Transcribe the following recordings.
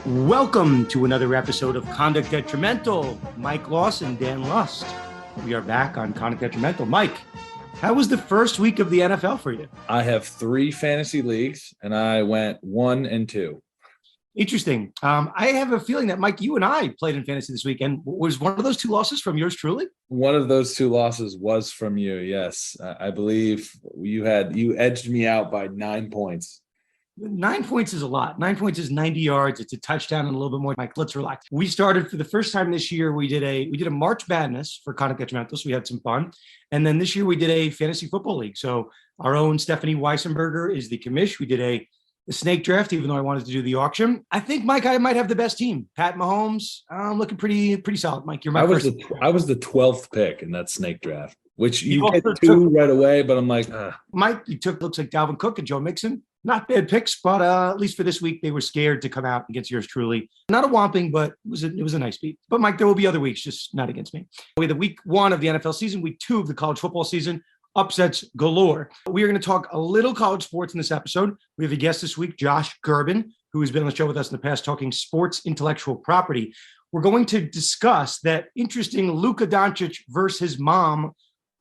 Welcome to another episode of Conduct Detrimental. Mike Lawson, Dan Lust. We are back on Conduct Detrimental. Mike, how was the first week of the NFL for you? I have 3 fantasy leagues, and I went 1 and 2. Interesting. I have a feeling that, Mike, you and I played in fantasy this weekend. Was one of those 2 losses from yours truly? One of those 2 losses was from you, yes. I believe you edged me out by 9 points. 9 points is a lot. 9 points is 90 yards. It's a touchdown and a little bit more. Mike, let's relax. We started for the first time this year. We did a March Madness for Conduct Detrimental, so we had some fun. And then this year we did a fantasy football league. So our own Stephanie Weissenberger is the commish. We did a snake draft, even though I wanted to do the auction. I think, Mike, I might have the best team. Pat Mahomes, I'm looking pretty solid. Mike, you're my first. I was the 12th pick in that snake draft, which you get 2 right away, but I'm like, Mike, you took looks like Dalvin Cook and Joe Mixon. Not bad picks, but at least for this week, they were scared to come out against yours truly. Not a whomping, but it was a nice beat. But Mike, there will be other weeks, just not against me. We had the week 1 of the NFL season, week 2 of the college football season, upsets galore. We are going to talk a little college sports in this episode. We have a guest this week, Josh Gerben, who has been on the show with us in the past talking sports intellectual property. We're going to discuss that interesting Luka Dončić versus his mom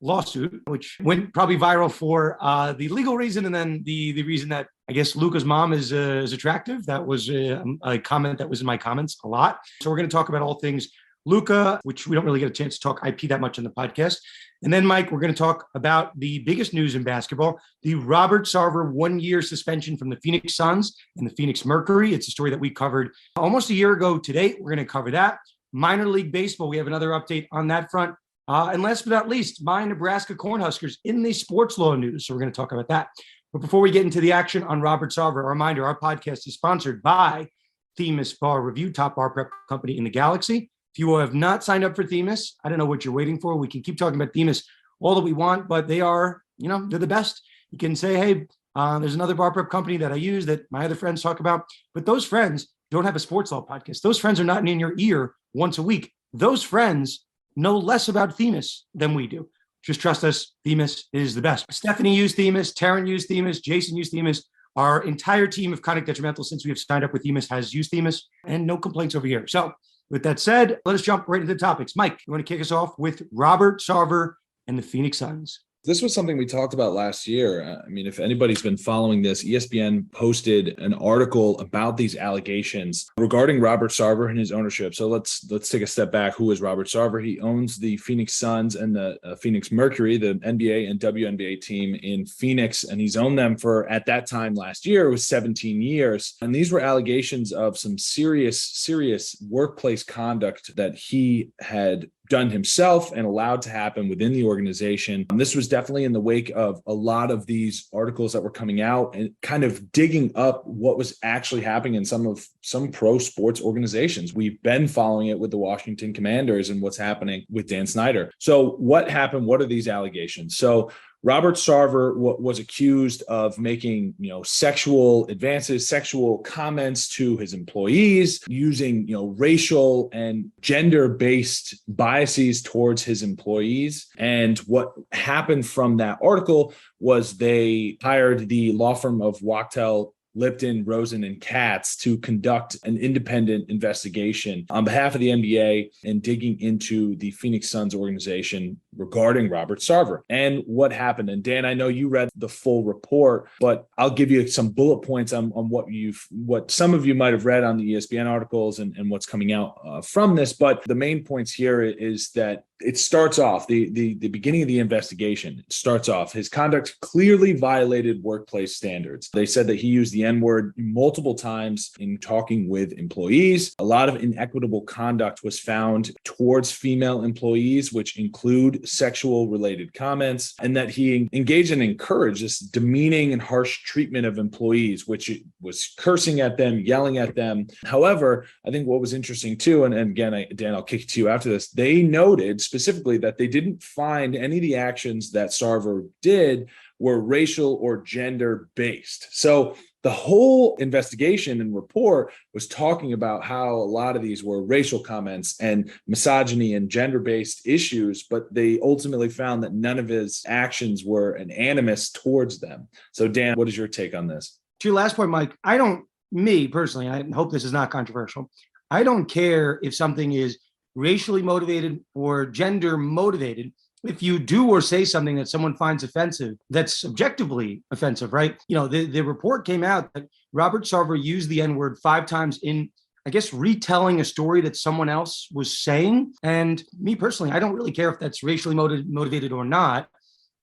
lawsuit, which went probably viral for the legal reason, and then the reason that I guess Luka's mom is attractive. That was a comment that was in my comments a lot. So we're going to talk about all things Luka, which we don't really get a chance to talk IP that much on the podcast. And then, Mike, we're going to talk about the biggest news in basketball, the Robert Sarver 1-year suspension from the Phoenix Suns and the Phoenix Mercury. It's a story that we covered almost a year ago today. We're going to cover that. Minor league baseball, we have another update on that front. And last but not least, my Nebraska Cornhuskers in the sports law news. So we're going to talk about that. But before we get into the action on Robert Sarver, a reminder, our podcast is sponsored by Themis Bar Review, top bar prep company in the galaxy. If you have not signed up for Themis, I don't know what you're waiting for. We can keep talking about Themis all that we want, but they are, they're the best. You can say, hey, there's another bar prep company that I use that my other friends talk about. But those friends don't have a sports law podcast. Those friends are not in your ear once a week. Those friends know less about Themis than we do. Just trust us. Themis is the best. Stephanie used Themis. Taryn used Themis. Jason used Themis. Our entire team of Conduct Detrimental, since we have signed up with Themis, has used Themis, and no complaints over here. So with that said, let us jump right into the topics. Mike, you want to kick us off with Robert Sarver and the Phoenix Suns? This was something we talked about last year. I mean, if anybody's been following this, ESPN posted an article about these allegations regarding Robert Sarver and his ownership. So let's take a step back. Who is Robert Sarver? He owns the Phoenix Suns and the Phoenix Mercury, the NBA and WNBA team in Phoenix. And he's owned them for, at that time last year, it was 17 years. And these were allegations of some serious workplace conduct that he had done himself and allowed to happen within the organization. This was definitely in the wake of a lot of these articles that were coming out and kind of digging up what was actually happening in some pro sports organizations. We've been following it with the Washington Commanders and what's happening with Dan Snyder. So what happened? What are these allegations? So Robert Sarver was accused of making, sexual advances, sexual comments to his employees, using, racial and gender-based biases towards his employees. And what happened from that article was they hired the law firm of Wachtell, Lipton, Rosen Katz to conduct an independent investigation on behalf of the NBA and digging into the Phoenix Suns organization regarding Robert Sarver and what happened. And Dan, I know you read the full report, but I'll give you some bullet points on what some of you might have read on the ESPN articles and what's coming out from this. But the main points here is that it starts off, the beginning of the investigation, it starts off, his conduct clearly violated workplace standards. They said that he used the N-word multiple times in talking with employees. A lot of inequitable conduct was found towards female employees, which include sexual related comments, and that he engaged and encouraged this demeaning and harsh treatment of employees, which was cursing at them, yelling at them. However, I think what was interesting too, and again, Dan, I'll kick it to you after this, they noted specifically that they didn't find any of the actions that Sarver did were racial or gender based. So the whole investigation and report was talking about how a lot of these were racial comments and misogyny and gender-based issues, but they ultimately found that none of his actions were an animus towards them. So Dan, what is your take on this? To your last point, Mike, I don't me personally, I hope this is not controversial. I don't care if something is racially motivated or gender motivated. If you do or say something that someone finds offensive, that's objectively offensive, right? The report came out that Robert Sarver used the N-word 5 times in, I guess, retelling a story that someone else was saying. And me personally, I don't really care if that's racially motivated or not.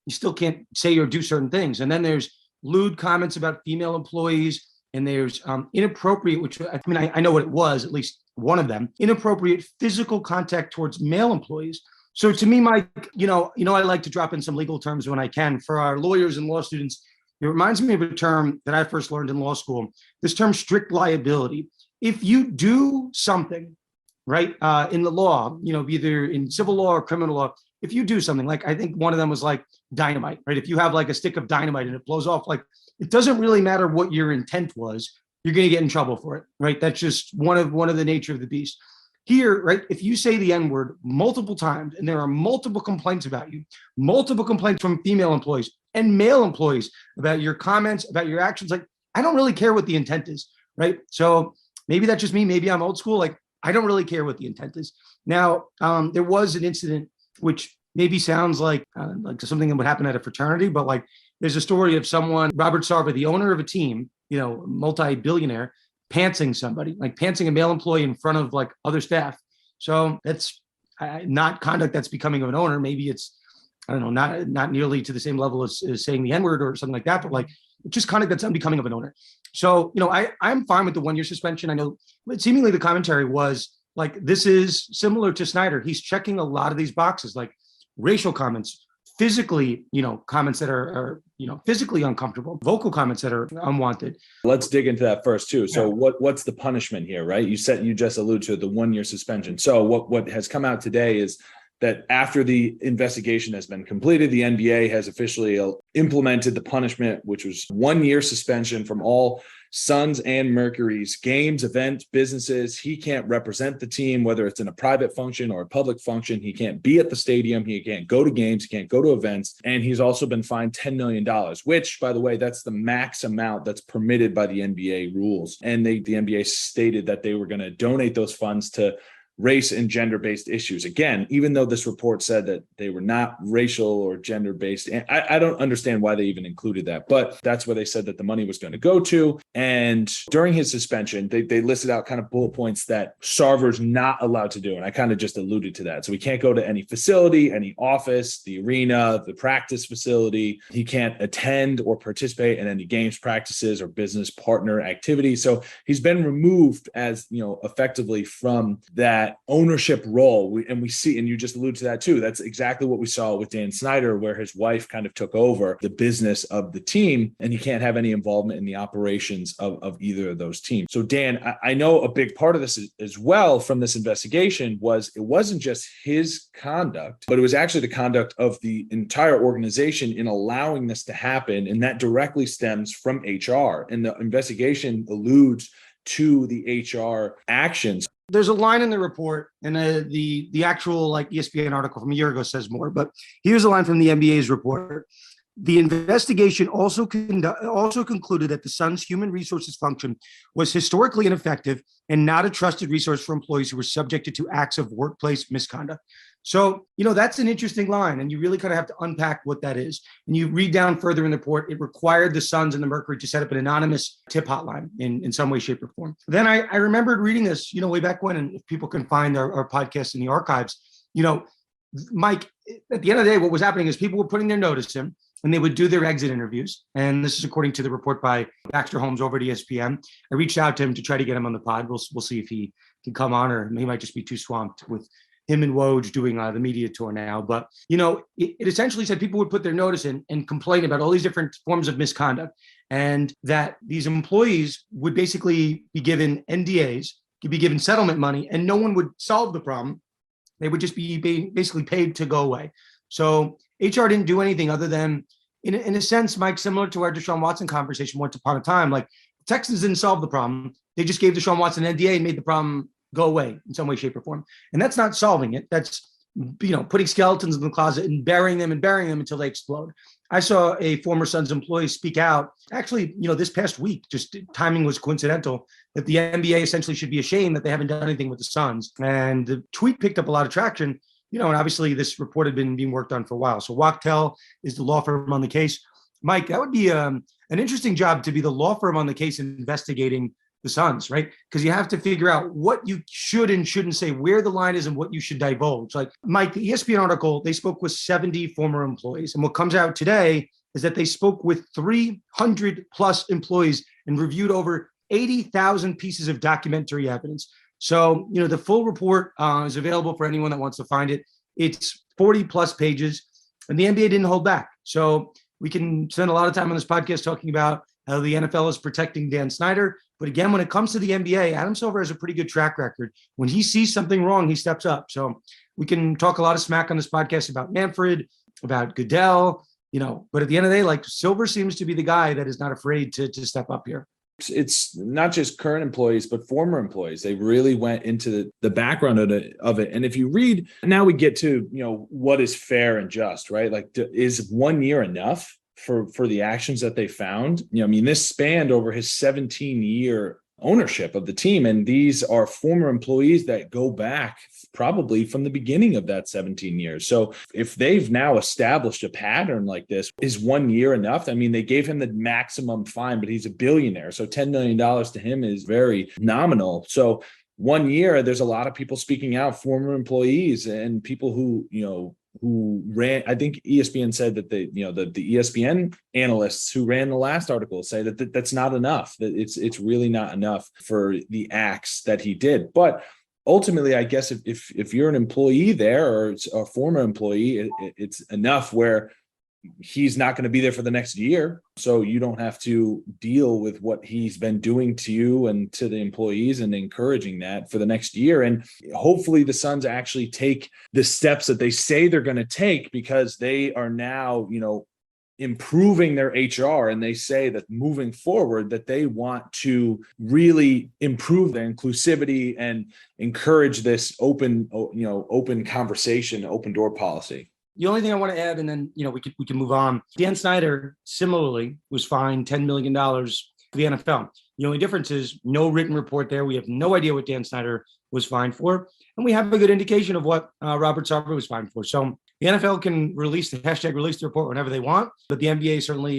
You still can't say or do certain things. And then there's lewd comments about female employees, and there's inappropriate, which I know what it was, at least one of them, inappropriate physical contact towards male employees. So to me, Mike, I like to drop in some legal terms when I can. For our lawyers and law students, it reminds me of a term that I first learned in law school, this term strict liability. If you do something, right, in the law, either in civil law or criminal law, if you do something, like I think one of them was like dynamite, right? If you have like a stick of dynamite and it blows off, like it doesn't really matter what your intent was, you're going to get in trouble for it, right? That's just one of the nature of the beast. Here, right, if you say the N-word multiple times and there are multiple complaints about you, multiple complaints from female employees and male employees about your comments, about your actions, like I don't really care what the intent is, right? So maybe that's just me. Maybe I'm old school. Like I don't really care what the intent is. Now, there was an incident which maybe sounds like something that would happen at a fraternity, but like there's a story of someone, Robert Sarver, the owner of a team, multi-billionaire, pantsing somebody, like pantsing a male employee in front of like other staff. So that's not conduct that's becoming of an owner. Maybe it's, I don't know, not nearly to the same level as saying the N-word or something like that, but like just conduct that's unbecoming of an owner. So, I'm fine with the 1-year suspension. I know seemingly the commentary was like, this is similar to Snyder. He's checking a lot of these boxes, like racial comments, physically, comments that are physically uncomfortable, vocal comments that are unwanted. Let's dig into that first too. So what's the punishment here, right? You just alluded to the 1-year suspension. So what has come out today is that after the investigation has been completed, the NBA has officially implemented the punishment, which was 1-year suspension from all Suns and Mercury's games, events, businesses. He can't represent the team, whether it's in a private function or a public function. He can't be at the stadium. He can't go to games. He can't go to events. And he's also been fined $10 million, which, by the way, that's the max amount that's permitted by the NBA rules. And the NBA stated that they were going to donate those funds to race and gender-based issues. Again, even though this report said that they were not racial or gender-based, and I don't understand why they even included that, but that's where they said that the money was going to go to. And during his suspension, they listed out kind of bullet points that Sarver's not allowed to do. And I kind of just alluded to that. So he can't go to any facility, any office, the arena, the practice facility. He can't attend or participate in any games, practices, or business partner activities. So he's been removed as, effectively from that ownership role. And we see, and you just alluded to that too, that's exactly what we saw with Dan Snyder, where his wife kind of took over the business of the team, and he can't have any involvement in the operations of either of those teams. So Dan, I know a big part of this as well from this investigation was it wasn't just his conduct, but it was actually the conduct of the entire organization in allowing this to happen. And that directly stems from HR. And the investigation alludes to the HR actions. There's a line in the report, and the actual ESPN article from a year ago says more, but here's a line from the NBA's report. The investigation also concluded that the Suns' human resources function was historically ineffective and not a trusted resource for employees who were subjected to acts of workplace misconduct. So, that's an interesting line, and you really kind of have to unpack what that is. And you read down further in the report, it required the Suns and the Mercury to set up an anonymous tip hotline in some way, shape, or form. Then I remembered reading this, way back when, and if people can find our podcast in the archives, Mike, at the end of the day, what was happening is people were putting their notice in, and they would do their exit interviews. And this is according to the report by Baxter Holmes over at ESPN. I reached out to him to try to get him on the pod. We'll see if he can come on, or he might just be too swamped with him and Woj doing the media tour now. But, it essentially said people would put their notice in and complain about all these different forms of misconduct, and that these employees would basically be given NDAs, could be given settlement money, and no one would solve the problem. They would just be basically paid to go away. So HR didn't do anything other than, in a sense, Mike, similar to our Deshaun Watson conversation once upon a time, like the Texans didn't solve the problem. They just gave Deshaun Watson an NDA and made the problem go away in some way, shape, or form. And that's not solving it. That's, putting skeletons in the closet and burying them until they explode. I saw a former Suns employee speak out, actually, this past week, just timing was coincidental, that the NBA essentially should be ashamed that they haven't done anything with the Suns. And the tweet picked up a lot of traction, and obviously this report had been being worked on for a while. So Wachtell is the law firm on the case. Mike, that would be an interesting job to be the law firm on the case investigating the Suns, right? Because you have to figure out what you should and shouldn't say, where the line is and what you should divulge. Like Mike, the ESPN article, they spoke with 70 former employees. And what comes out today is that they spoke with 300 plus employees and reviewed over 80,000 pieces of documentary evidence. So, the full report is available for anyone that wants to find it. It's 40 plus pages, and the NBA didn't hold back. So we can spend a lot of time on this podcast talking about how the NFL is protecting Dan Snyder. But again, when it comes to the NBA, Adam Silver has a pretty good track record. When he sees something wrong, he steps up. So we can talk a lot of smack on this podcast about Manfred, about Goodell, but at the end of the day, Silver seems to be the guy that is not afraid to step up here. It's not just current employees, but former employees. They really went into the background of it. And if you read, now we get to, what is fair and just, right? Is 1 year enough for the actions that they found? This spanned over his 17-year ownership of the team. And these are former employees that go back probably from the beginning of that 17 years. So if they've now established a pattern like this, is 1 year enough? They gave him the maximum fine, but he's a billionaire. So $10 million to him is very nominal. So 1 year, there's a lot of people speaking out, former employees and people who ran. I think ESPN said that the ESPN analysts who ran the last article say that that's not enough, that it's really not enough for the acts that he did. But ultimately, I guess if you're an employee there or it's a former employee, it's enough where he's not going to be there for the next year. So you don't have to deal with what he's been doing to you and to the employees and encouraging that for the next year. And hopefully the Suns actually take the steps that they say they're going to take, because they are now, improving their HR. And they say that moving forward, that they want to really improve their inclusivity and encourage this open conversation, open door policy. The only thing I want to add, and then we can move on. Dan Snyder similarly was fined $10 million for the NFL. The only difference is no written report there. We have no idea what Dan Snyder was fined for, and we have a good indication of what Robert Sarver was fined for. So the NFL can release the report whenever they want, but the NBA is certainly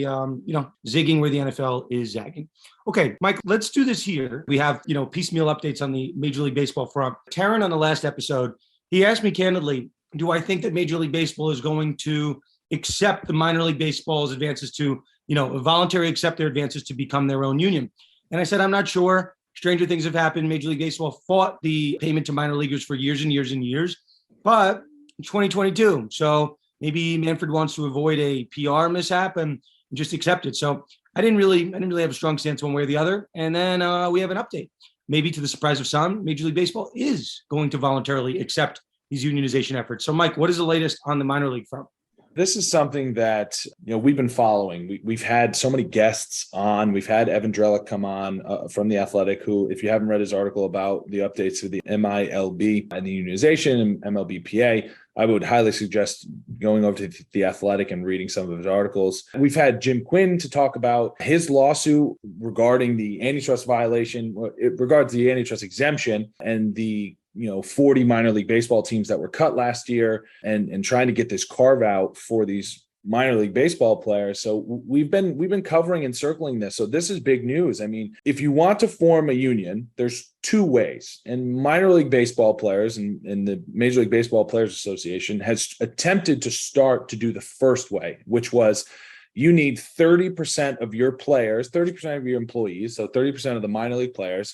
zigging where the NFL is zagging. Okay, Mike, let's do this here. We have piecemeal updates on the Major League Baseball front. Taryn on the last episode, he asked me candidly, do I think that Major League Baseball is going to accept the minor league baseball's advances to, voluntarily accept their advances to become their own union? And I said, I'm not sure. Stranger things have happened. Major League Baseball fought the payment to minor leaguers for years and years and years, but in 2022. So maybe Manfred wants to avoid a PR mishap and just accept it. So I didn't really have a strong stance one way or the other. And then we have an update. Maybe to the surprise of some, Major League Baseball is going to voluntarily accept these unionization efforts. So, Mike, what is the latest on the minor league front? This is something that we've been following. We've had so many guests on. We've had Evan Drellick come on from The Athletic, who, if you haven't read his article about the updates to the MILB and the unionization and MLBPA, I would highly suggest going over to The Athletic and reading some of his articles. We've had Jim Quinn to talk about his lawsuit regarding the antitrust violation. It regards the antitrust exemption and the 40 minor league baseball teams that were cut last year and trying to get this carve out for these minor league baseball players. So we've been covering and circling this. So this is big news. If you want to form a union, there's two ways. And minor league baseball players and the Major League Baseball Players Association has attempted to start to do the first way, which was you need 30% of your players, 30% of your employees, so 30% of the minor league players,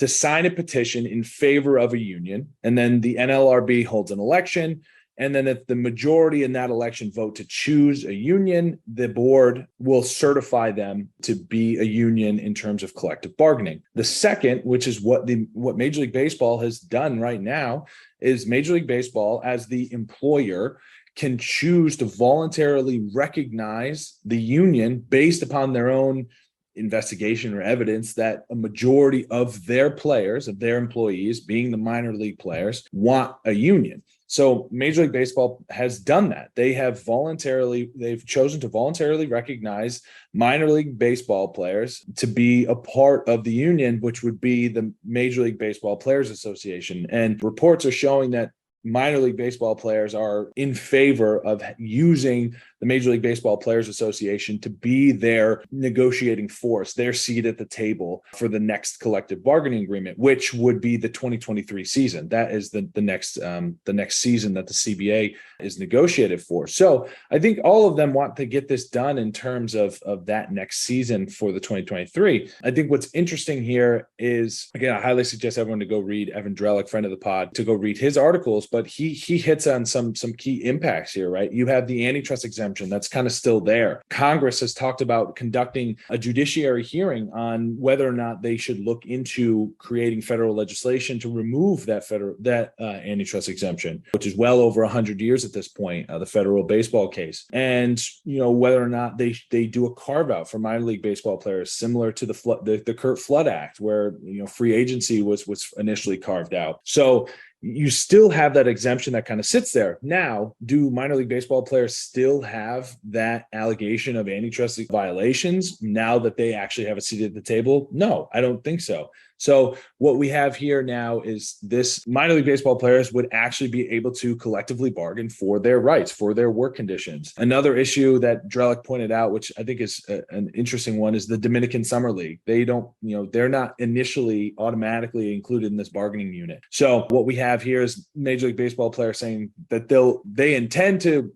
to sign a petition in favor of a union. And then the NLRB holds an election. And then if the majority in that election vote to choose a union, the board will certify them to be a union in terms of collective bargaining. The second, which is what Major League Baseball has done right now, is Major League Baseball, as the employer, can choose to voluntarily recognize the union based upon their own investigation or evidence that a majority of their players, of their employees, being the minor league players, want a union. So Major League Baseball has done that. They've chosen to voluntarily recognize minor league baseball players to be a part of the union, which would be the Major League Baseball Players Association. And reports are showing that minor league baseball players are in favor of using the Major League Baseball Players Association to be their negotiating force, their seat at the table for the next collective bargaining agreement, which would be the 2023 season. That is the next season that the CBA is negotiated for. So I think all of them want to get this done in terms of that next season for the 2023. I think what's interesting here is, again, I highly suggest everyone to go read Evan Drellick, friend of the pod, to go read his articles, but he hits on some key impacts here, right? You have the antitrust exemption that's kind of still there. Congress has talked about conducting a judiciary hearing on whether or not they should look into creating federal legislation to remove that antitrust exemption, which is well over 100 years at this point, the federal baseball case. And, whether or not they do a carve out for minor league baseball players, similar to the Curt Flood Act, where, free agency was initially carved out. So you still have that exemption that kind of sits there. Now, do minor league baseball players still have that allegation of antitrust violations now that they actually have a seat at the table? No, I don't think so. So what we have here now is this: minor league baseball players would actually be able to collectively bargain for their rights, for their work conditions. Another issue that Drellick pointed out, which I think is an interesting one, is the Dominican Summer League. They don't, they're not initially automatically included in this bargaining unit. So what we have here is Major League Baseball players saying that they intend to,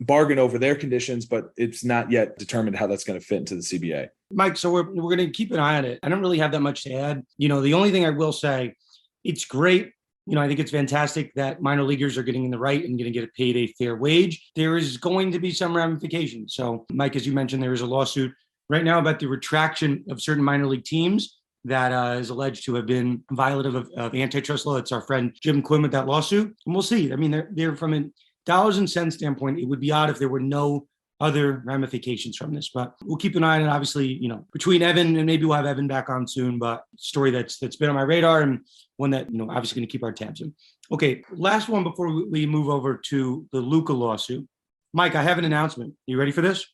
bargain over their conditions, but it's not yet determined how that's going to fit into the CBA. Mike, so we're going to keep an eye on it. I don't really have that much to add. The only thing I will say, it's great. I think it's fantastic that minor leaguers are getting in the right and going to get paid a fair wage. There is going to be some ramifications. So, Mike, as you mentioned, there is a lawsuit right now about the retraction of certain minor league teams that is alleged to have been violative of antitrust law. It's our friend Jim Quinn with that lawsuit. And we'll see. I mean, they're from a dollars and cents standpoint, it would be odd if there were no other ramifications from this, but we'll keep an eye on it. Obviously, between Evan, and maybe we'll have Evan back on soon, but story that's been on my radar and one that, obviously going to keep our tabs in. Okay. Last one before we move over to the Luka lawsuit. Mike, I have an announcement. You ready for this?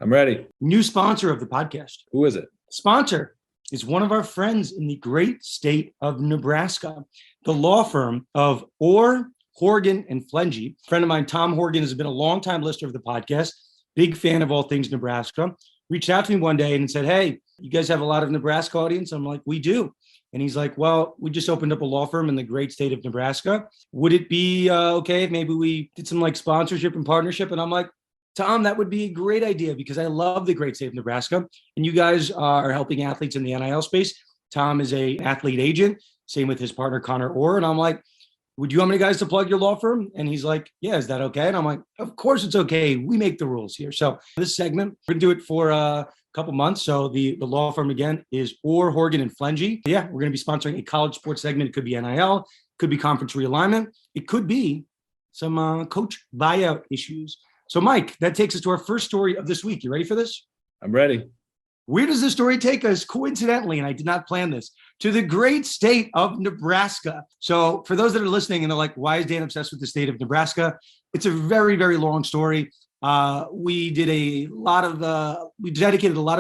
I'm ready. New sponsor of the podcast. Who is it? Sponsor is one of our friends in the great state of Nebraska, the law firm of Orr, Horgan, and Flengy. A friend of mine, Tom Horgan, has been a longtime listener of the podcast. Big fan of all things Nebraska. Reached out to me one day and said, "Hey, you guys have a lot of Nebraska audience?" I'm like, "We do." And he's like, "Well, we just opened up a law firm in the great state of Nebraska. Would it be okay if maybe we did some sponsorship and partnership?" And I'm like, "Tom, that would be a great idea because I love the great state of Nebraska. And you guys are helping athletes in the NIL space. Tom is an athlete agent, same with his partner, Connor Orr." And I'm like, "Would you want me guys to plug your law firm?" And he's like, "Yeah, is that okay?" And I'm like, "Of course it's okay. We make the rules here." So this segment, we're going to do it for a couple months. So the law firm, again, is Orr, Horgan, and Flengy. Yeah, we're going to be sponsoring a college sports segment. It could be NIL, could be conference realignment. It could be some coach buyout issues. So, Mike, that takes us to our first story of this week. You ready for this? I'm ready. Where does this story take us? Coincidentally, and I did not plan this, to the great state of Nebraska. So for those that are listening and they're like, "Why is Dan obsessed with the state of Nebraska?" It's a very, very long story. We dedicated a lot of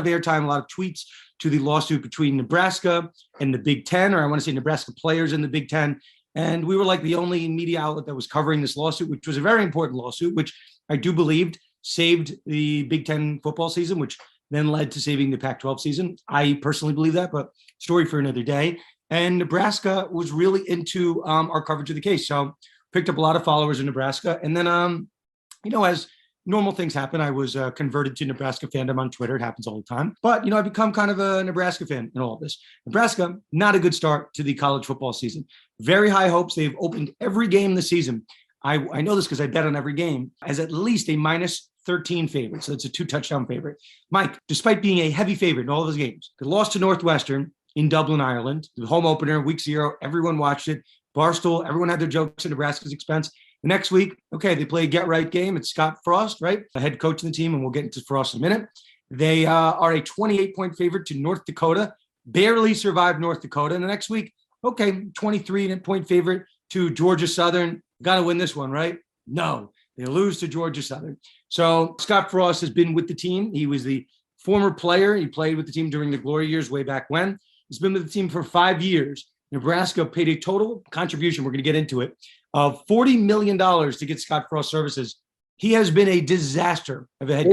airtime, a lot of tweets to the lawsuit between Nebraska and the Big Ten, or I want to say Nebraska players in the Big Ten. And we were like the only media outlet that was covering this lawsuit, which was a very important lawsuit, which I do believe saved the Big Ten football season, which then led to saving the Pac-12 season. I personally believe that, but story for another day. And Nebraska was really into our coverage of the case. So picked up a lot of followers in Nebraska. And then, as normal things happen, I was converted to Nebraska fandom on Twitter. It happens all the time. But, I've become kind of a Nebraska fan in all of this. Nebraska, not a good start to the college football season. Very high hopes. They've opened every game this season. I know this because I bet on every game as at least a -13 favorite. So it's a 2-touchdown favorite. Mike, despite being a heavy favorite in all of his games, they lost to Northwestern in Dublin, Ireland, the home opener, week 0. Everyone watched it. Barstool, everyone had their jokes at Nebraska's expense. The next week, okay, they play a get-right game. It's Scott Frost, right? The head coach of the team, and we'll get into Frost in a minute. They are a 28-point favorite to North Dakota, barely survived North Dakota. And the next week, okay, 23-point favorite to Georgia Southern, Got to win this one, right? No, they lose to Georgia Southern. So Scott Frost has been with the team. He was the former player. He played with the team during the glory years way back when. He's been with the team for 5 years. Nebraska paid a total contribution, we're going to get into it, of $40 million to get Scott Frost services. He has been a disaster of a head coach.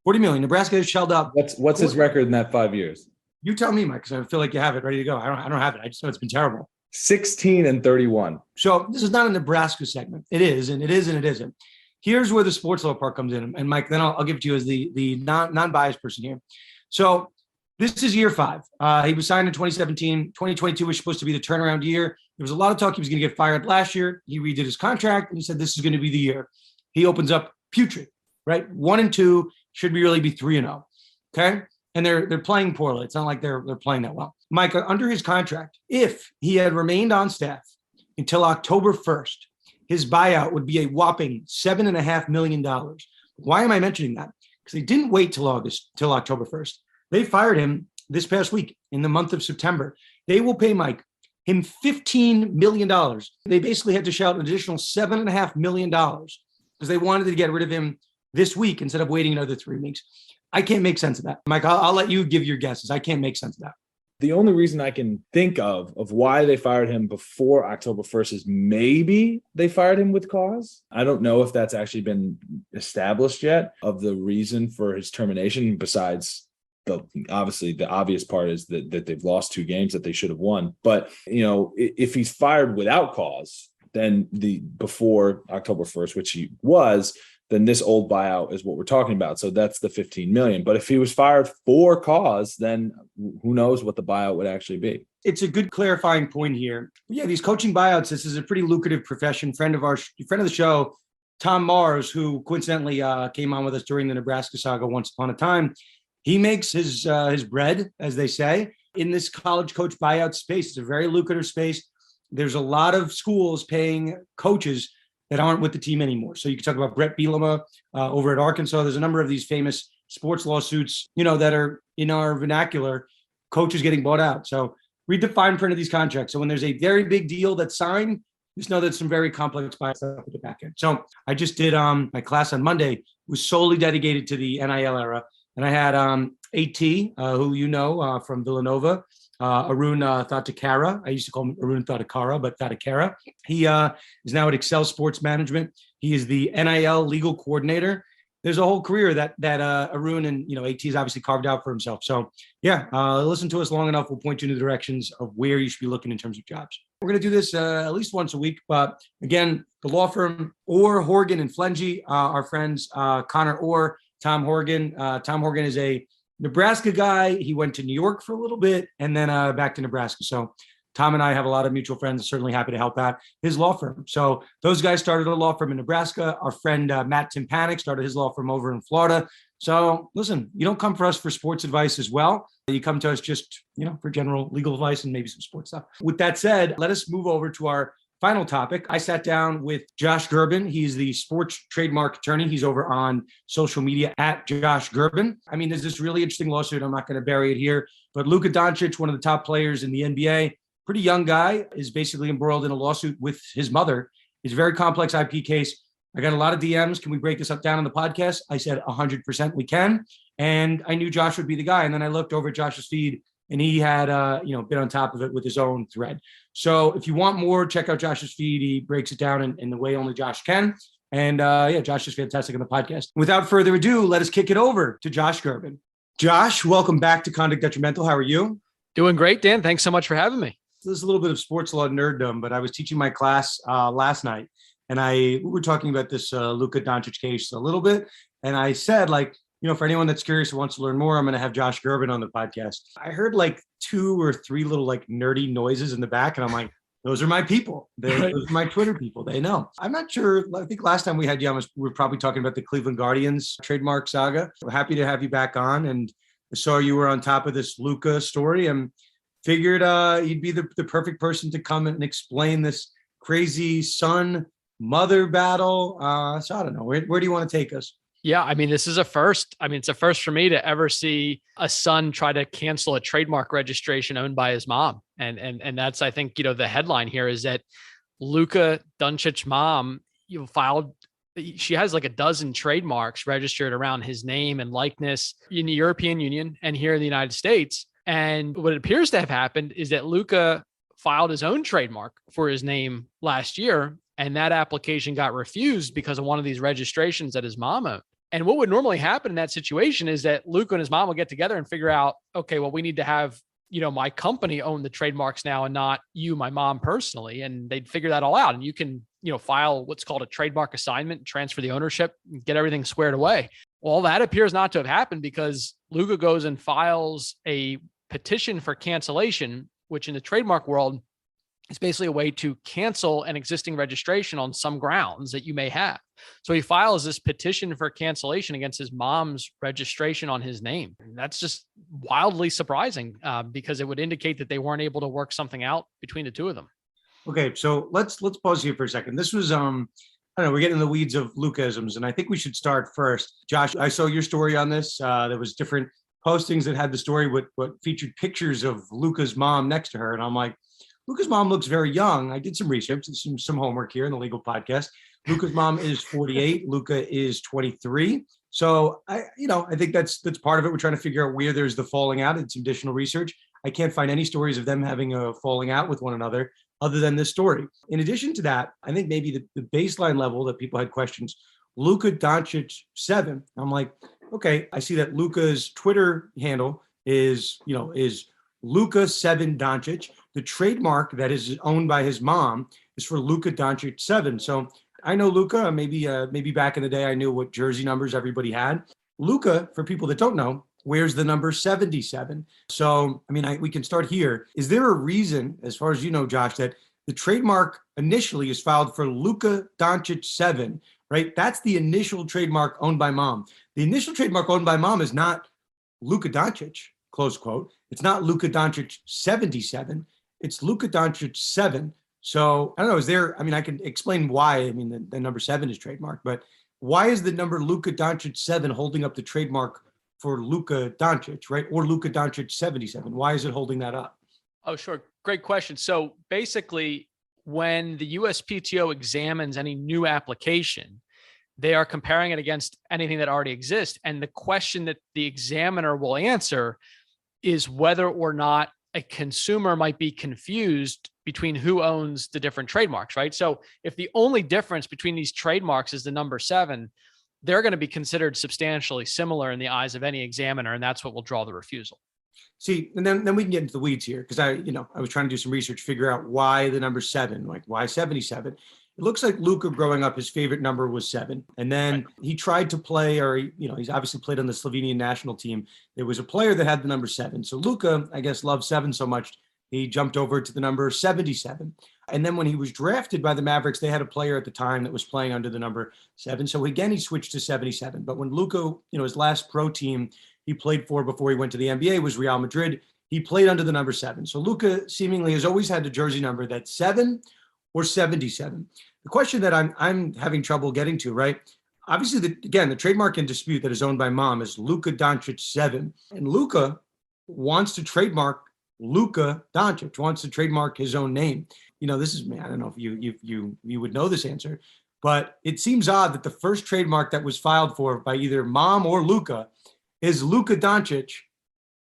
40 million. Nebraska has shelled out. What's his record in that 5 years? You tell me, Mike, because I feel like you have it ready to go. I don't have it. I just know it's been terrible. 16-31. So this is not a Nebraska segment. It is, and it is, and it isn't. Here's where the sports law part comes in. And Mike, then I'll give it to you as the non-biased person here. So this is year 5. He was signed in 2017. 2022 was supposed to be the turnaround year. There was a lot of talk he was going to get fired last year. He redid his contract, and he said this is going to be the year. He opens up putrid, right? 1-2 should really be 3-0. Okay. And they're playing poorly. It's not like they're playing that well. Mike, under his contract, if he had remained on staff until October 1st, his buyout would be a whopping $7.5 million. Why am I mentioning that? Because they didn't wait till October 1st. They fired him this past week in the month of September. They will pay him $15 million. They basically had to shout an additional $7.5 million because they wanted to get rid of him this week instead of waiting another 3 weeks. I can't make sense of that. Mike, I'll let you give your guesses. I can't make sense of that. The only reason I can think of why they fired him before October 1st is maybe they fired him with cause. I don't know if that's actually been established yet of the reason for his termination, besides obviously the obvious part is that they've lost 2 games that they should have won. But, if he's fired without cause, then before October 1st, which he was, then this old buyout is what we're talking about. So that's the $15 million. But if he was fired for cause, then who knows what the buyout would actually be. It's a good clarifying point here. Yeah, these coaching buyouts, this is a pretty lucrative profession. Friend of the show, Tom Mars, who coincidentally came on with us during the Nebraska saga once upon a time. He makes his bread, as they say, in this college coach buyout space. It's a very lucrative space. There's a lot of schools paying coaches that aren't with the team anymore. So you can talk about Brett Bielema over at Arkansas. There's a number of these famous sports lawsuits, that are in our vernacular, coaches getting bought out. So read the fine print of these contracts. So when there's a very big deal that's signed, just know that some very complex buyout stuff at the back end. So I just did my class on Monday, was solely dedicated to the NIL era. And I had AT, who from Villanova, Arun Thatakara. I used to call him Arun Thatakara, but Thatakara. He is now at Excel Sports Management. He is the NIL legal coordinator. There's a whole career that Arun and AT has obviously carved out for himself. So yeah, listen to us long enough. We'll point you in the directions of where you should be looking in terms of jobs. We're going to do this at least once a week. But again, the law firm Orr, Horgan, and Flengy, our friends Connor Orr, Tom Horgan. Tom Horgan is a Nebraska guy. He went to New York for a little bit and then back to Nebraska. So Tom and I have a lot of mutual friends. Certainly happy to help out his law firm. So those guys started a law firm in Nebraska. Our friend Matt Timpanic started his law firm over in Florida. So listen, you don't come for us for sports advice as well. You come to us just, for general legal advice and maybe some sports stuff. With that said, let us move over to our final topic. I sat down with Josh Gerben. He's the sports trademark attorney. He's over on social media at Josh Gerben. I mean, there's this really interesting lawsuit. I'm not going to bury it here, but Luka Dončić, one of the top players in the NBA, pretty young guy, is basically embroiled in a lawsuit with his mother. It's a very complex IP case. I got a lot of DMs. Can we break this up down on the podcast? I said 100% we can. And I knew Josh would be the guy. And then I looked over at Josh's feed and he had, been on top of it with his own thread. So if you want more, check out Josh's feed. He breaks it down in the way only Josh can. And Josh is fantastic on the podcast. Without further ado, let us kick it over to Josh Gerben. Josh, welcome back to Conduct Detrimental. How are you? Doing great, Dan. Thanks so much for having me. This is a little bit of sports law nerddom, but I was teaching my class last night, and we were talking about this Luka Dončić case a little bit. And I said, for anyone that's curious who wants to learn more, I'm going to have Josh Gerben on the podcast. I heard 2 or 3 little nerdy noises in the back, and I'm like, those are my people. Those are my Twitter people. They know. I'm not sure. I think last time we had you on, we were probably talking about the Cleveland Guardians trademark saga. We're happy to have you back on, and I saw you were on top of this Luka story, and figured you'd be the perfect person to come and explain this crazy son-mother battle. So I don't know. Where do you want to take us? Yeah, I mean, this is a first. I mean, it's a first for me to ever see a son try to cancel a trademark registration owned by his mom. And that's, I think, the headline here is that Luka Dončić mom, she has like a dozen trademarks registered around his name and likeness in the European Union and here in the United States. And what it appears to have happened is that Luka filed his own trademark for his name last year, and that application got refused because of one of these registrations that his mom owned. And what would normally happen in that situation is that Luka and his mom will get together and figure out, okay, well, we need to have, my company own the trademarks now and not you, my mom personally. And they'd figure that all out. And you can, file what's called a trademark assignment, transfer the ownership, get everything squared away. Well, that appears not to have happened because Luka goes and files a petition for cancellation, which in the trademark world is basically a way to cancel an existing registration on some grounds that you may have. So he files this petition for cancellation against his mom's registration on his name. And that's just wildly surprising because it would indicate that they weren't able to work something out between the two of them. Okay, so let's pause here for a second. This was I don't know, we're getting in the weeds of Lukaisms, and I think we should start first. Josh, I saw your story on this. There was different postings that had the story what featured pictures of Luka's mom next to her, and I'm like, Luka's mom looks very young. I did some research, some homework here in the legal podcast. Luka's mom is 48. Luka is 23. So I think that's part of it. We're trying to figure out where there's the falling out and some additional research. I can't find any stories of them having a falling out with one another other than this story. In addition to that, I think maybe the baseline level that people had questions, Luka Dončić 7. I'm like, okay, I see that Luka's Twitter handle is Luka 7 Dončić. The trademark that is owned by his mom is for Luka Dončić 7. So I know Luka, maybe back in the day, I knew what jersey numbers everybody had. Luka, for people that don't know, wears the number 77. So, we can start here. Is there a reason, as far as you know, Josh, that the trademark initially is filed for Luka Dončić 7, right? That's the initial trademark owned by mom. The initial trademark owned by mom is not Luka Dončić, close quote. It's not Luka Dončić 77. It's Luka Dončić 7. So I don't know, is there, I can explain why, the number 7 is trademarked, but why is the number Luka Dončić 7 holding up the trademark for Luka Dončić, right? Or Luka Dončić 77? Why is it holding that up? Oh, sure. Great question. So basically, when the USPTO examines any new application, they are comparing it against anything that already exists. And the question that the examiner will answer is whether or not a consumer might be confused between who owns the different trademarks, right? So if the only difference between these trademarks is the number 7, they're going to be considered substantially similar in the eyes of any examiner, and that's what will draw the refusal. See, and then we can get into the weeds here because I was trying to do some research, figure out why the number 7, like why 77. It looks like Luka growing up, his favorite number was 7. And then he tried to play, or, he's obviously played on the Slovenian national team. There was a player that had the number 7. So Luka, I guess, loved 7 so much, he jumped over to the number 77. And then when he was drafted by the Mavericks, they had a player at the time that was playing under the number 7. So again, he switched to 77. But when Luka, his last pro team he played for before he went to the NBA was Real Madrid, he played under the number 7. So Luka seemingly has always had the jersey number that's 7 or 77. The question that I'm having trouble getting to, right? Obviously, the trademark in dispute that is owned by mom is Luka Dončić 7. And Luka wants to trademark Luka Dončić, wants to trademark his own name. This is, I don't know if you would know this answer, but it seems odd that the first trademark that was filed for by either mom or Luka is Luka Dončić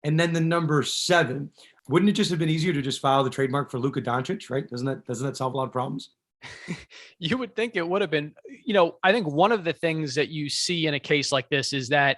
and then the number 7. Wouldn't it just have been easier to just file the trademark for Luka Dončić, right? Doesn't that solve a lot of problems? You would think it would have been. I think one of the things that you see in a case like this is that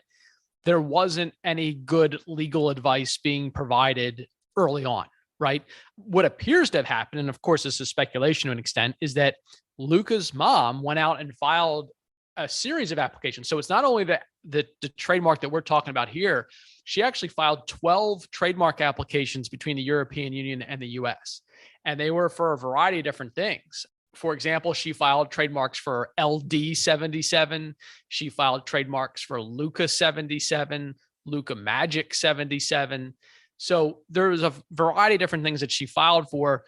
there wasn't any good legal advice being provided early on, right? What appears to have happened, and of course this is speculation to an extent, is that Luka's mom went out and filed a series of applications. So it's not only the trademark that we're talking about here, she actually filed 12 trademark applications between the European Union and the US. And they were for a variety of different things. For example, she filed trademarks for LD 77. She filed trademarks for Luka 77, Luka Magic 77. So there was a variety of different things that she filed for,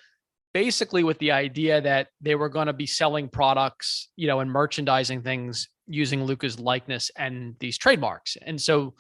basically with the idea that they were going to be selling products, and merchandising things using Luka's likeness and these trademarks. And so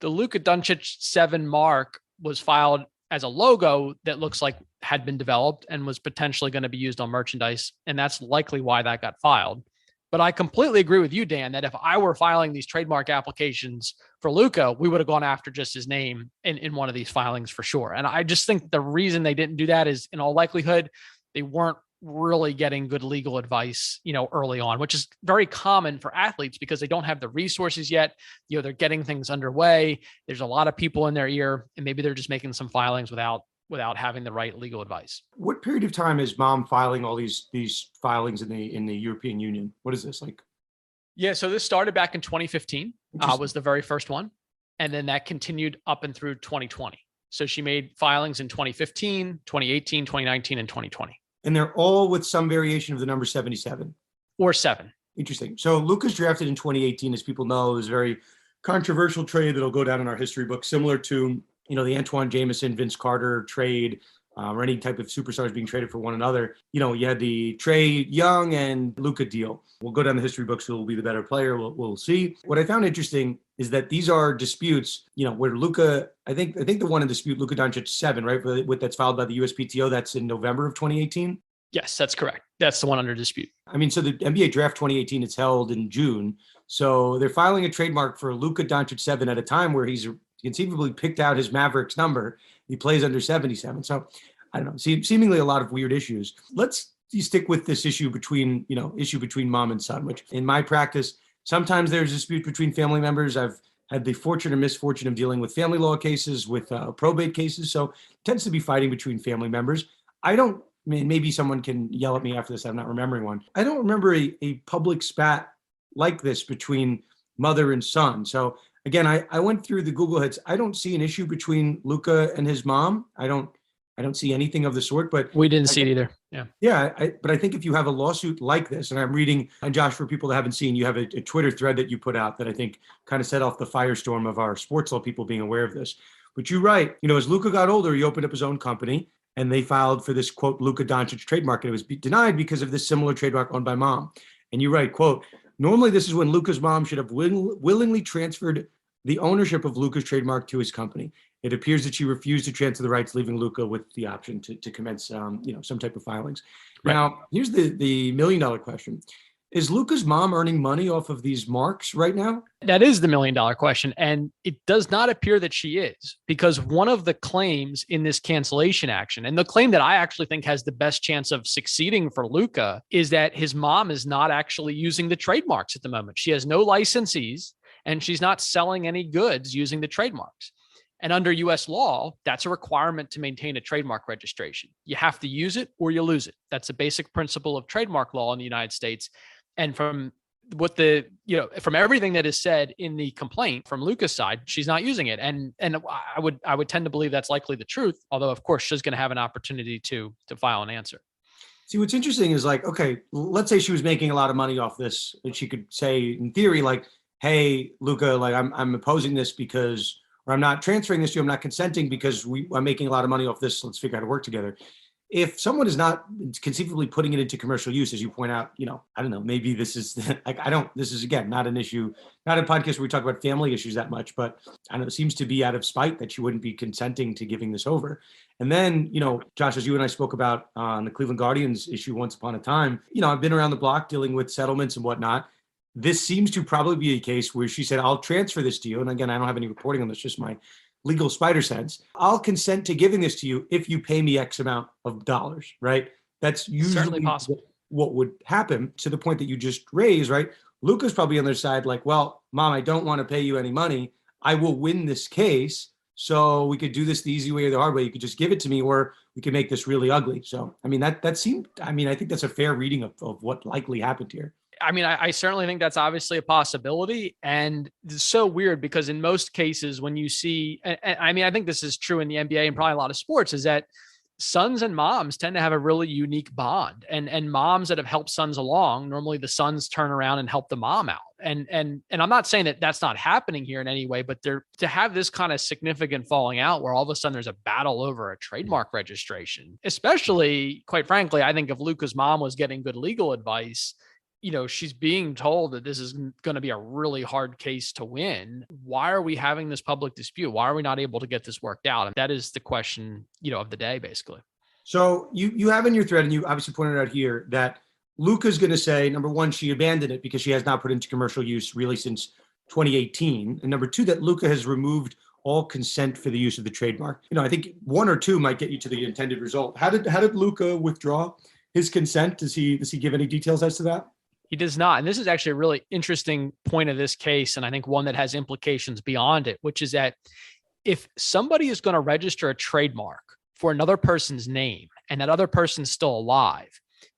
the Luka Dončić 7 mark was filed as a logo that looks like had been developed and was potentially going to be used on merchandise. And that's likely why that got filed. But I completely agree with you, Dan, that if I were filing these trademark applications for Luka, we would have gone after just his name in one of these filings for sure. And I just think the reason they didn't do that is, in all likelihood, they weren't really getting good legal advice, early on, which is very common for athletes because they don't have the resources yet. They're getting things underway. There's a lot of people in their ear, and maybe they're just making some filings without having the right legal advice. What period of time is mom filing all these filings in the European Union? What is this like? Yeah, so this started back in 2015, was the very first one. And then that continued up and through 2020. So she made filings in 2015, 2018, 2019, and 2020. And they're all with some variation of the number 77. Or 7. Interesting. So Luka's drafted in 2018, as people know, is a very controversial trade that'll go down in our history book, similar to the Antoine Jameson, Vince Carter trade, or any type of superstars being traded for one another. You had the Trae Young and Luka deal. We'll go down the history books, who will be the better player. We'll see. What I found interesting is that these are disputes, where Luka, I think the one in dispute, Luka Dončić 7, right? That's filed by the USPTO. That's in November of 2018. Yes, that's correct. That's the one under dispute. So the NBA draft 2018 is held in June. So they're filing a trademark for Luka Dončić 7 at a time where he's conceivably picked out his Mavericks number. He plays under 77. So I don't know, seemingly a lot of weird issues. Let's stick with this issue between mom and son, which in my practice, sometimes there's a dispute between family members. I've had the fortune or misfortune of dealing with family law cases, with probate cases. So it tends to be fighting between family members. Maybe someone can yell at me after this. I'm not remembering one. I don't remember a public spat like this between mother and son. So again, I went through the Google hits. I don't see an issue between Luka and his mom. I don't see anything of the sort, but we didn't see it either. Yeah. Yeah. But I think if you have a lawsuit like this, and I'm reading, and Josh, for people that haven't seen, you have a Twitter thread that you put out that I think kind of set off the firestorm of our sports law people being aware of this. But you write, as Luka got older, he opened up his own company and they filed for this, quote, Luka Dončić trademark. And it was denied because of this similar trademark owned by mom. And you write, quote, normally this is when Luka's mom should have willingly transferred the ownership of Luka's trademark to his company. It appears that she refused to transfer the rights, leaving Luka with the option to commence, some type of filings. Right. Now, here's the $1 million question. Is Luka's mom earning money off of these marks right now? That is the $1 million question. And it does not appear that she is, because one of the claims in this cancellation action, and the claim that I actually think has the best chance of succeeding for Luka, is that his mom is not actually using the trademarks at the moment. She has no licensees and she's not selling any goods using the trademarks. And under US law, that's a requirement to maintain a trademark registration. You have to use it or you lose it. That's a basic principle of trademark law in the United States. And from from everything that is said in the complaint from Luka's side, she's not using it. And I would tend to believe that's likely the truth, although of course she's going to have an opportunity to file an answer. See, what's interesting is okay, let's say she was making a lot of money off this, and she could say in theory, hey, Luka, I'm opposing this because, or I'm not transferring this to you, I'm not consenting because I'm making a lot of money off this. Let's figure out how to work together. If someone is not conceivably putting it into commercial use, as you point out, I don't know, maybe this is this is again, not an issue, not a podcast where we talk about family issues that much, but I don't know, it seems to be out of spite that you wouldn't be consenting to giving this over. And then, Josh, as you and I spoke about on the Cleveland Guardians issue once upon a time, I've been around the block dealing with settlements and whatnot. This seems to probably be a case where she said, I'll transfer this to you. And again, I don't have any reporting on this, just my legal spider sense. I'll consent to giving this to you if you pay me X amount of dollars, right? That's usually possible. What would happen, to the point that you just raised, right? Luka's probably on their side, well, mom, I don't want to pay you any money. I will win this case. So we could do this the easy way or the hard way. You could just give it to me, or we could make this really ugly. So, I think that's a fair reading of what likely happened here. I certainly think that's obviously a possibility. And it's so weird because in most cases, when you see, I think this is true in the NBA and probably a lot of sports, is that sons and moms tend to have a really unique bond, and moms that have helped sons along, normally the sons turn around and help the mom out. And I'm not saying that that's not happening here in any way, but to have this kind of significant falling out where all of a sudden there's a battle over a trademark registration, especially, quite frankly, I think if Luka's mom was getting good legal advice, she's being told that this is going to be a really hard case to win. Why are we having this public dispute? Why are we not able to get this worked out? And that is the question, of the day, basically. So you have in your thread, and you obviously pointed out here, that Luka's going to say, number one, she abandoned it because she has not put into commercial use really since 2018. And number two, that Luka has removed all consent for the use of the trademark. I think one or two might get you to the intended result. How did Luka withdraw his consent? Does he give any details as to that? He does not. And this is actually a really interesting point of this case. And I think one that has implications beyond it, which is that if somebody is going to register a trademark for another person's name and that other person's still alive,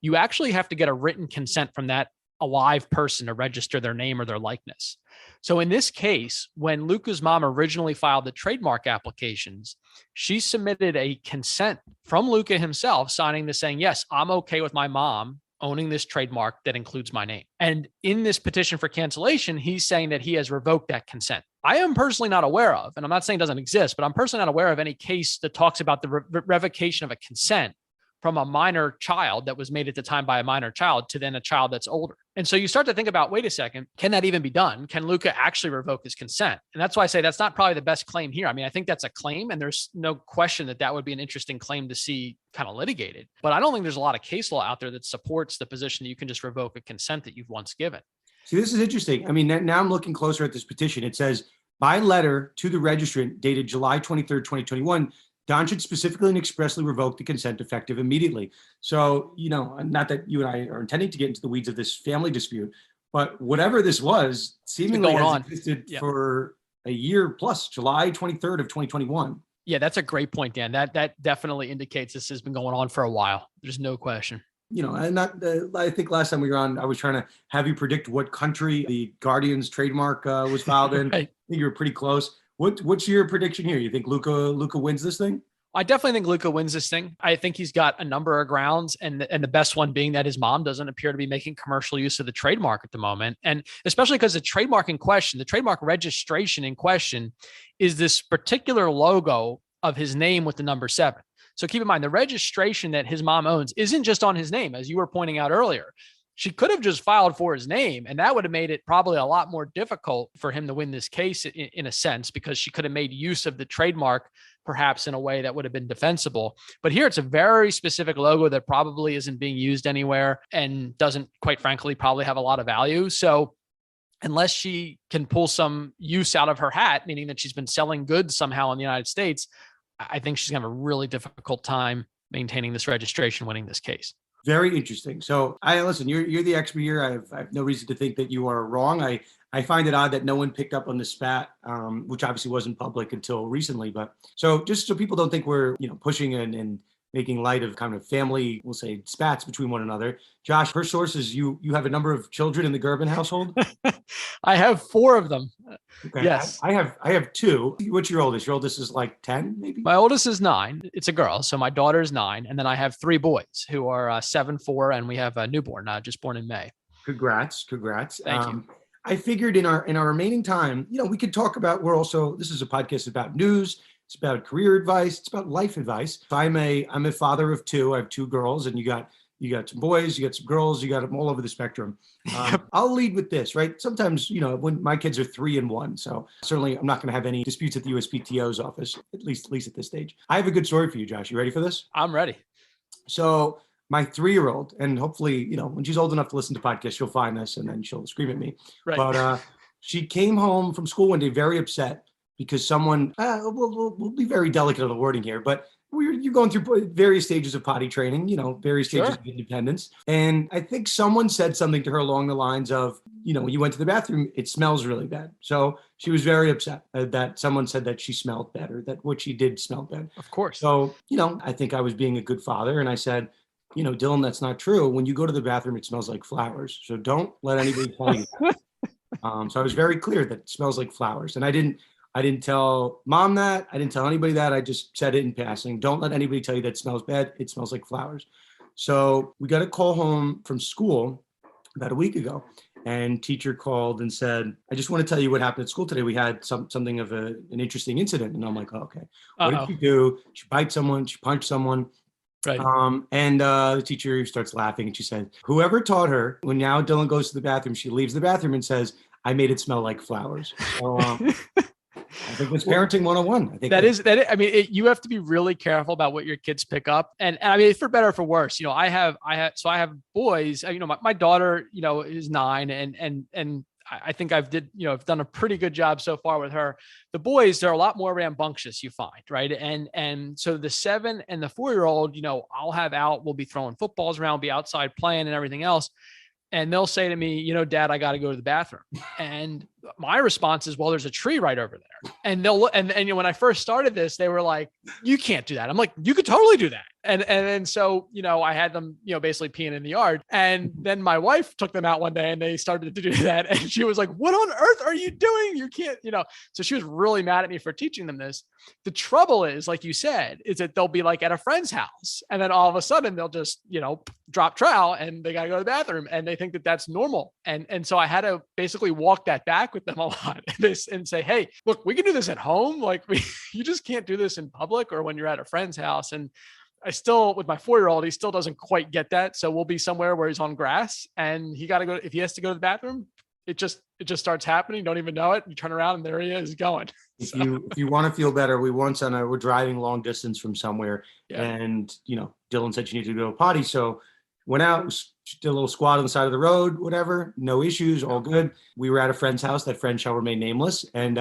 you actually have to get a written consent from that alive person to register their name or their likeness. So in this case, when Luka's mom originally filed the trademark applications, she submitted a consent from Luka himself, signing this saying, yes, I'm okay with my mom owning this trademark that includes my name. And in this petition for cancellation, he's saying that he has revoked that consent. I am personally not aware of, and I'm not saying it doesn't exist, but I'm personally not aware of any case that talks about the revocation of a consent from a minor child that was made at the time by a minor child to then a child that's older. And so you start to think about, wait a second, can that even be done? Can Luka actually revoke his consent? And that's why I say that's not probably the best claim here. I mean, I think that's a claim, and there's no question that that would be an interesting claim to see kind of litigated. But I don't think there's a lot of case law out there that supports the position that you can just revoke a consent that you've once given. See, this is interesting. I mean, now I'm looking closer at this petition. It says, by letter to the registrant dated July 23rd, 2021, Dončić specifically and expressly revoked the consent effective immediately. So, not that you and I are intending to get into the weeds of this family dispute, but whatever this was, seemingly has existed for a year plus, July 23rd of 2021. Yeah, that's a great point, Dan. That definitely indicates this has been going on for a while. There's no question. And I think last time we were on, I was trying to have you predict what country the Guardian's trademark was filed in. Right. I think you were pretty close. What's your prediction here? You think Luka wins this thing? I definitely think Luka wins this thing. I think he's got a number of grounds, and the best one being that his mom doesn't appear to be making commercial use of the trademark at the moment. And especially because the trademark in question, the trademark registration in question, is this particular logo of his name with the number 7. So keep in mind, the registration that his mom owns isn't just on his name, as you were pointing out earlier. She could have just filed for his name, and that would have made it probably a lot more difficult for him to win this case in a sense, because she could have made use of the trademark perhaps in a way that would have been defensible. But here it's a very specific logo that probably isn't being used anywhere and doesn't, quite frankly, probably have a lot of value. So unless she can pull some use out of her hat, meaning that she's been selling goods somehow in the United States, I think she's going to have a really difficult time maintaining this registration, winning this case. Very interesting. So listen, you're the expert here. I have no reason to think that you are wrong. I find it odd that no one picked up on the spat, which obviously wasn't public until recently. But so just so people don't think we're, pushing and making light of kind of family, we'll say, spats between one another. Josh, her sources, you have a number of children in the Gerben household? I have 4 of them. Okay. Yes. I have 2. What's your oldest? Your oldest is like 10, maybe? My oldest is 9. It's a girl. So my daughter is 9. And then I have 3 boys who are 7, 4, and we have a newborn, just born in May. Congrats. Thank you. I figured in our remaining time, we could talk about, this is a podcast about news. It's about career advice. It's about life advice. I'm a father of 2. I have 2 girls, and you got some boys, you got some girls, you got them all over the spectrum. I'll lead with this, right? Sometimes, when my kids are 3 and 1, so certainly I'm not going to have any disputes at the USPTO's office, at least at this stage. I have a good story for you, Josh. You ready for this? I'm ready. So my 3-year-old, and hopefully, when she's old enough to listen to podcasts, she'll find this and then she'll scream at me. Right. But she came home from school one day very upset because someone, we'll be very delicate on the wording here, but you're going through various stages of potty training, various stages of independence. And I think someone said something to her along the lines of, when you went to the bathroom, it smells really bad. So she was very upset that someone said that she smelled bad, or that what she did smelled bad. Of course. So, I think I was being a good father. And I said, Dylan, that's not true. When you go to the bathroom, it smells like flowers. So don't let anybody tell you that. So I was very clear that it smells like flowers. And I didn't tell mom that. I didn't tell anybody that. I just said it in passing. Don't let anybody tell you that it smells bad. It smells like flowers. So we got a call home from school about a week ago, and teacher called and said, I just want to tell you what happened at school today. We had something of an interesting incident. And I'm like, oh, okay. What did she do? She bite someone. She punched someone. Right. And the teacher starts laughing and she said, whoever taught her, when now Dylan goes to the bathroom, she leaves the bathroom and says, I made it smell like flowers. So I think it's parenting 101. I think I mean, you have to be really careful about what your kids pick up. And I mean, for better or for worse, I have boys, my daughter, is 9 and I think I've done a pretty good job so far with her. The boys, they're a lot more rambunctious, you find, right? And so the 7 and the 4-year-old, we'll be throwing footballs around, be outside playing and everything else. And they'll say to me, Dad, I got to go to the bathroom. And my response is, well, there's a tree right over there. And when I first started this, they were like, you can't do that. I'm like, you could totally do that. And so, I had them, basically peeing in the yard. And then my wife took them out one day and they started to do that. And she was like, what on earth are you doing? You can't, so she was really mad at me for teaching them this. The trouble is, like you said, is that they'll be like at a friend's house. And then all of a sudden they'll just, drop trowel and they got to go to the bathroom and they think that that's normal. And so I had to basically walk that back with them a lot and say, hey, look, we can do this at home. Like you just can't do this in public or when you're at a friend's house. And I still, with my 4-year-old, he still doesn't quite get that. So we'll be somewhere where he's on grass and he got to go. If he has to go to the bathroom, it just starts happening. You don't even know it. You turn around and there he is going. If you want to feel better, we're driving long distance from somewhere, and Dylan said you need to go to a potty, so went out, did a little squat on the side of the road, whatever, no issues, all good. We were at a friend's house. That friend shall remain nameless, and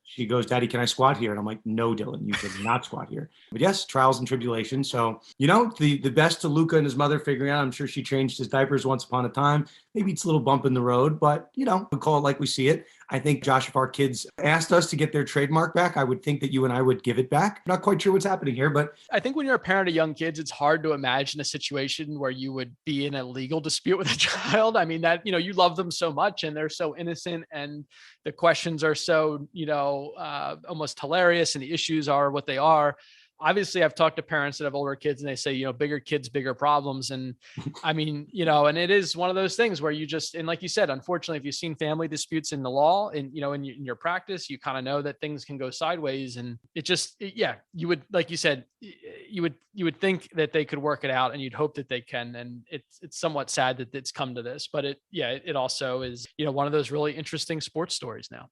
she goes, Daddy, can I squat here? And I'm like, no, Dylan, you cannot squat here. But yes, trials and tribulations. So, the best to Luka and his mother figuring out, I'm sure she changed his diapers once upon a time. Maybe it's a little bump in the road, but, we call it like we see it. I think, Josh, if our kids asked us to get their trademark back, I would think that you and I would give it back. I'm not quite sure what's happening here, but I think when you're a parent of young kids, it's hard to imagine a situation where you would be in a legal dispute with a child. I mean, that, you love them so much and they're so innocent and the questions are so, almost hilarious and the issues are what they are. Obviously, I've talked to parents that have older kids and they say, bigger kids, bigger problems. And I mean, and it is one of those things where and like you said, unfortunately, if you've seen family disputes in the law and, in your practice, you kind of know that things can go sideways and you would, like you said, you would think that they could work it out and you'd hope that they can. And it's somewhat sad that it's come to this, but it also is, one of those really interesting sports stories now.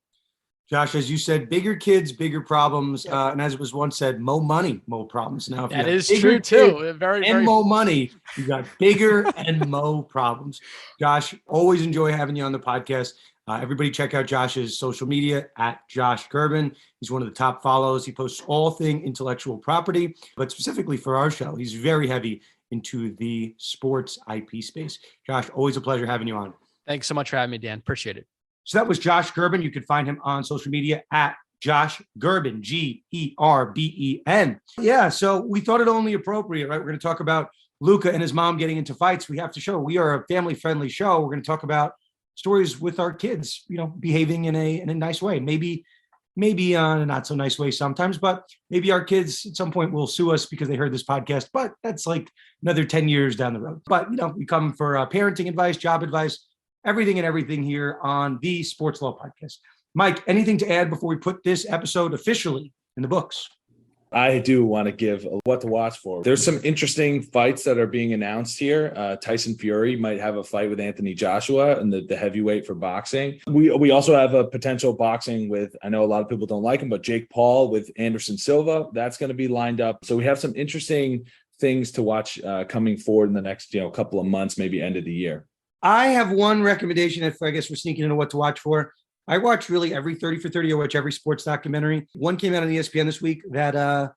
Josh, as you said, bigger kids, bigger problems. And as it was once said, more money, more problems. Now, if that is true too. Very more money, you got bigger and more problems. Josh, always enjoy having you on the podcast. Everybody check out Josh's social media at Josh Gerben. He's one of the top follows. He posts all thing intellectual property, but specifically for our show, he's very heavy into the sports IP space. Josh, always a pleasure having you on. Thanks so much for having me, Dan. Appreciate it. So that was Josh Gerben. You can find him on social media at Josh Gerben, Gerben. Yeah, so we thought it only appropriate, right? We're going to talk about Luka and his mom getting into fights. We have to show we are a family-friendly show. We're going to talk about stories with our kids, behaving in a nice way. Maybe in a not so nice way sometimes, but maybe our kids at some point will sue us because they heard this podcast. But that's like another 10 years down the road. But, we come for parenting advice, job advice, everything here on the Sports Law Podcast. Mike, anything to add before we put this episode officially in the books? I do want to give what to watch for. There's some interesting fights that are being announced here. Tyson Fury might have a fight with Anthony Joshua in the heavyweight for boxing. We also have a potential boxing with, I know a lot of people don't like him, but Jake Paul with Anderson Silva. That's going to be lined up. So we have some interesting things to watch coming forward in the next couple of months, maybe end of the year. I have one recommendation if I guess we're sneaking into what to watch for. I watch really every 30 for 30. I watch every sports documentary. One came out on ESPN this week that, I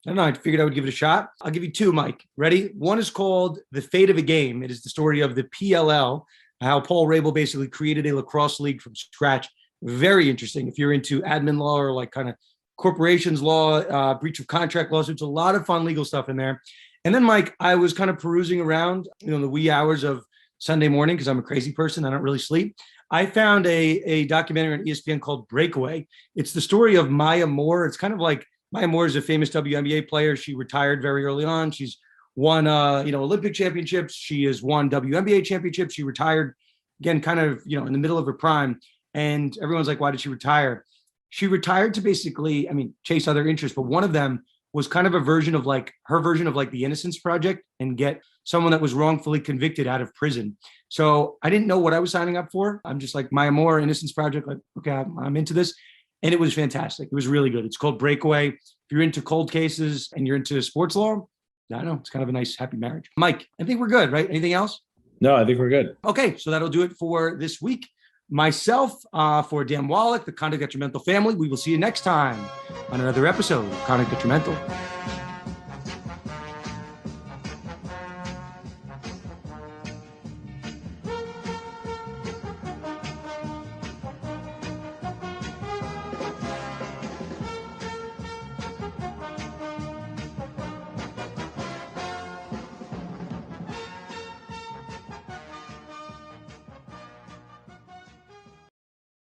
don't know, I figured I would give it a shot. I'll give you two, Mike. Ready? One is called The Fate of a Game. It is the story of the PLL, how Paul Rabel basically created a lacrosse league from scratch. Very interesting. If you're into admin law or like kind of corporations law, breach of contract lawsuits, a lot of fun legal stuff in there. And then, Mike, I was kind of perusing around, the wee hours of Sunday morning because I'm a crazy person. I don't really sleep. I found a documentary on ESPN called Breakaway. It's the story of Maya Moore. It's kind of like Maya Moore is a famous WNBA player. She retired very early on. She's won, Olympic championships. She has won WNBA championships. She retired again, kind of, in the middle of her prime. And everyone's like, why did she retire? She retired to basically, chase other interests. But one of them was kind of a version of like her version of like the Innocence Project and get someone that was wrongfully convicted out of prison. So I didn't know what I was signing up for. I'm just like, my Amor Innocence Project, like, okay, I'm into this. And it was fantastic. It was really good. It's called Breakaway. If you're into cold cases and you're into sports law, I don't know, it's kind of a nice, happy marriage. Mike, I think we're good, right? Anything else? No, I think we're good. Okay, so that'll do it for this week. Myself, for Dan Wallach, the Conduct Detrimental family, we will see you next time on another episode of Conduct Detrimental.